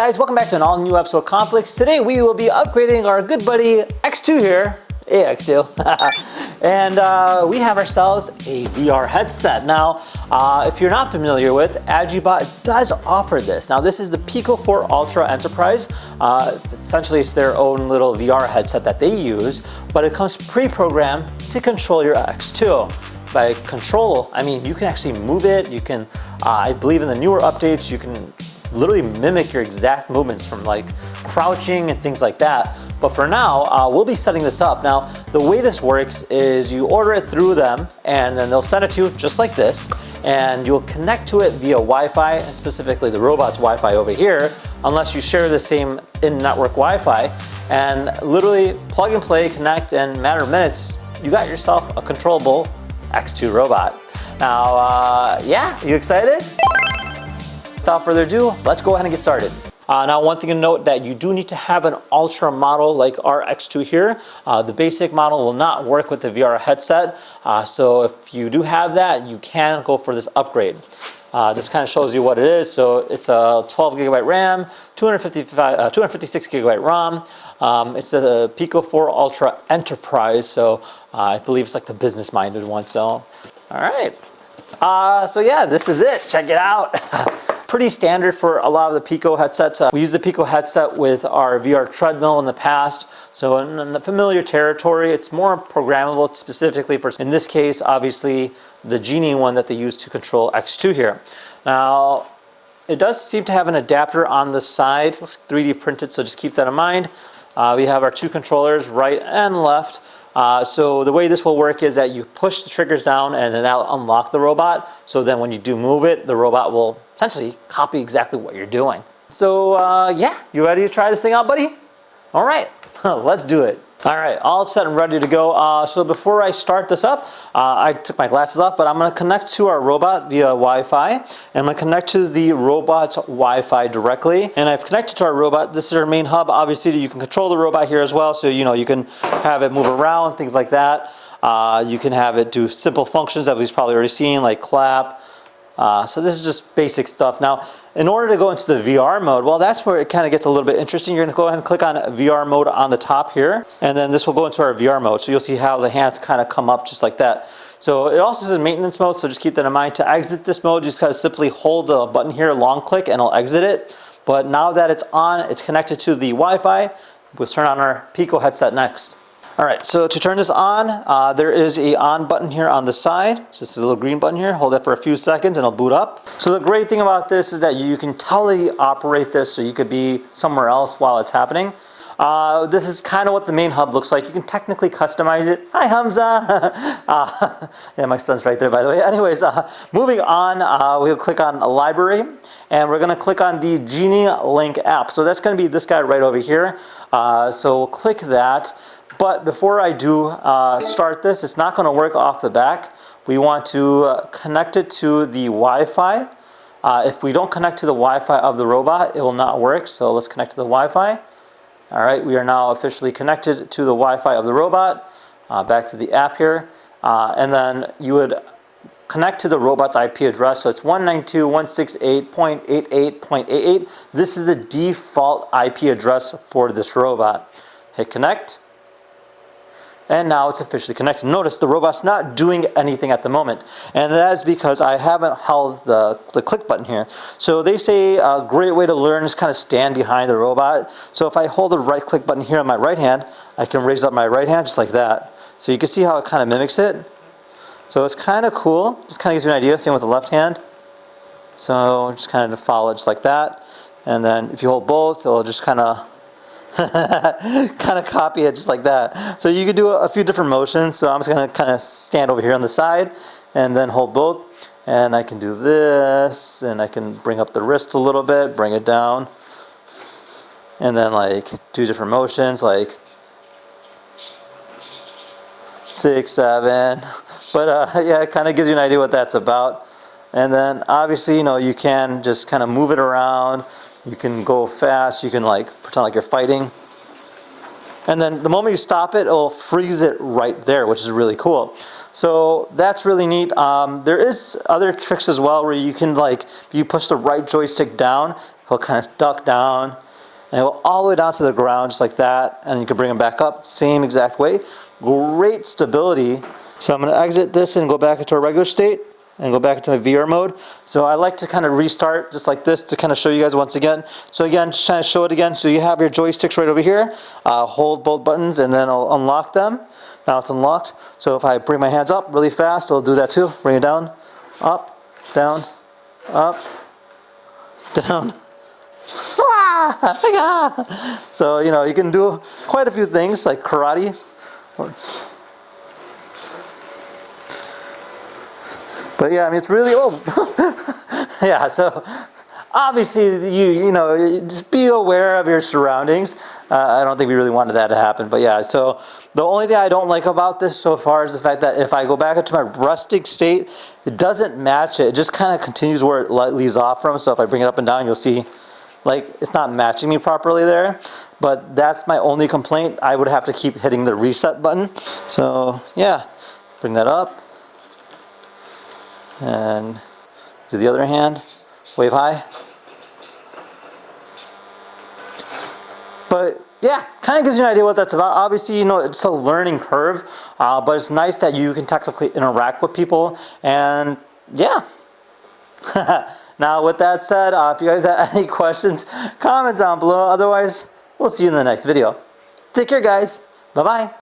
guys, welcome back to an all new episode of Conflicts. Today we will be upgrading our good buddy X2 here, X2, and we have ourselves a VR headset. Now, if you're not familiar with, AGIBOT does offer this. Now this is the Pico 4 Ultra Enterprise. Essentially it's their own little VR headset that they use, but it comes pre-programmed to control your X2. By control, I mean you can actually move it, you can, I believe in the newer updates, you can literally mimic your exact movements from like crouching and things like that. But for now, we'll be setting this up. Now, the way this works is you order it through them and then they'll send it to you just like this, and you'll connect to it via Wi-Fi, specifically the robot's Wi-Fi over here, unless you share the same in-network Wi-Fi, and literally plug and play, connect, and in a matter of minutes, you got yourself a controllable X2 robot. Now, yeah, you excited? Without further ado, let's go ahead and get started. Now, one thing to note that you do need to have an Ultra model like our X2 here. The basic model will not work with the VR headset. So if you do have that, you can go for this upgrade. This kind of shows you what it is. So it's a 12 gigabyte RAM, 256 gigabyte ROM. It's a Pico 4 Ultra Enterprise. So I believe it's like the business minded one. So, all right. So yeah, this is it. Check it out. Pretty standard for a lot of the Pico headsets. We used the Pico headset with our VR treadmill in the past. So in the familiar territory, it's more programmable specifically for, in this case, obviously the Genie one that they use to control X2 here. Now, it does seem to have an adapter on the side. It looks 3D printed, so just keep that in mind. We have our two controllers, right and left. So the way this will work is that you push the triggers down and then that'll unlock the robot. So then when you do move it, the robot will essentially copy exactly what you're doing. So yeah, you ready to try this thing out, buddy? All right, let's do it. All right, all set and ready to go. So before I start this up, I took my glasses off, but I'm gonna connect to our robot via Wi-Fi. And I'm gonna connect to the robot's Wi-Fi directly. And I've connected to our robot. This is our main hub. Obviously, you can control the robot here as well. So, you know, you can have it move around, things like that. You can have it do simple functions that we've probably already seen, like clap. So this is just basic stuff. Now, in order to go into the VR mode, well, that's where it kind of gets a little bit interesting. You're going to go ahead and click on VR mode on the top here, and then this will go into our VR mode. So you'll see how the hands kind of come up just like that. So it also says maintenance mode, so just keep that in mind. To exit this mode, you just gotta simply hold the button here, long click, and it'll exit it. But now that it's on, it's connected to the Wi-Fi. We'll turn on our Pico headset next. All right, so to turn this on, there is a on button here on the side. It's just a little green button here. Hold that for a few seconds and it'll boot up. So the great thing about this is that you can teleoperate this, so you could be somewhere else while it's happening. This is kind of what the main hub looks like. You can technically customize it. Hi, Hamza. Yeah, my son's right there, by the way. Anyways, moving on, we'll click on a library, and we're gonna click on the Genie Link app. So that's gonna be this guy right over here. So we'll click that. But before I do start this, it's not gonna work off the back. We want to connect it to the Wi-Fi. If we don't connect to the Wi-Fi of the robot, it will not work. So let's connect to the Wi-Fi. All right, we are now officially connected to the Wi-Fi of the robot. Back to the app here. And then you would connect to the robot's IP address. So it's 192.168.88.88. This is the default IP address for this robot. Hit connect. And now it's officially connected. Notice the robot's not doing anything at the moment. And that is because I haven't held the click button here. So they say a great way to learn is kind of stand behind the robot. So if I hold the right click button here on my right hand, I can raise up my right hand just like that. So you can see how it kind of mimics it. So it's kind of cool. Just kind of gives you an idea. Same with the left hand. So just kind of follow it just like that. And then if you hold both, it'll just kind of copy it just like that. So you could do a few different motions. So I'm just going to kind of stand over here on the side and then hold both. And I can do this, and I can bring up the wrist a little bit, bring it down, and then like do different motions like 6, 7. But yeah, it kind of gives you an idea what that's about. And then obviously, you know, you can just kind of move it around. You can go fast, you can like pretend like you're fighting. And then the moment you stop it, it'll freeze it right there, which is really cool. So that's really neat. There is other tricks as well where you can, like, you push the right joystick down, he'll kind of duck down, and he'll all the way down to the ground just like that, and you can bring him back up same exact way. Great stability. So I'm going to exit this and go back into a regular state and go back into my VR mode. So I like to kind of restart just like this to kind of show you guys once again. So again, just trying to show it again. So you have your joysticks right over here. Hold both buttons and then I'll unlock them. Now it's unlocked. So if I bring my hands up really fast, I'll do that too. Bring it down, up, down, up, down. So, you know, you can do quite a few things like karate. But yeah, I mean, it's really, yeah, so obviously, you know, just be aware of your surroundings. I don't think we really wanted that to happen, but yeah, so the only thing I don't like about this so far is the fact that if I go back into my resting state, it doesn't match it. It just kind of continues where it leaves off from. So if I bring it up and down, you'll see, like, it's not matching me properly there. But that's my only complaint. I would have to keep hitting the reset button. So yeah, bring that up. And do the other hand, wave high. But yeah, kind of gives you an idea what that's about. Obviously, you know, it's a learning curve, but it's nice that you can technically interact with people. And yeah. Now, with that said, if you guys have any questions, comment down below. Otherwise, we'll see you in the next video. Take care, guys. Bye-bye.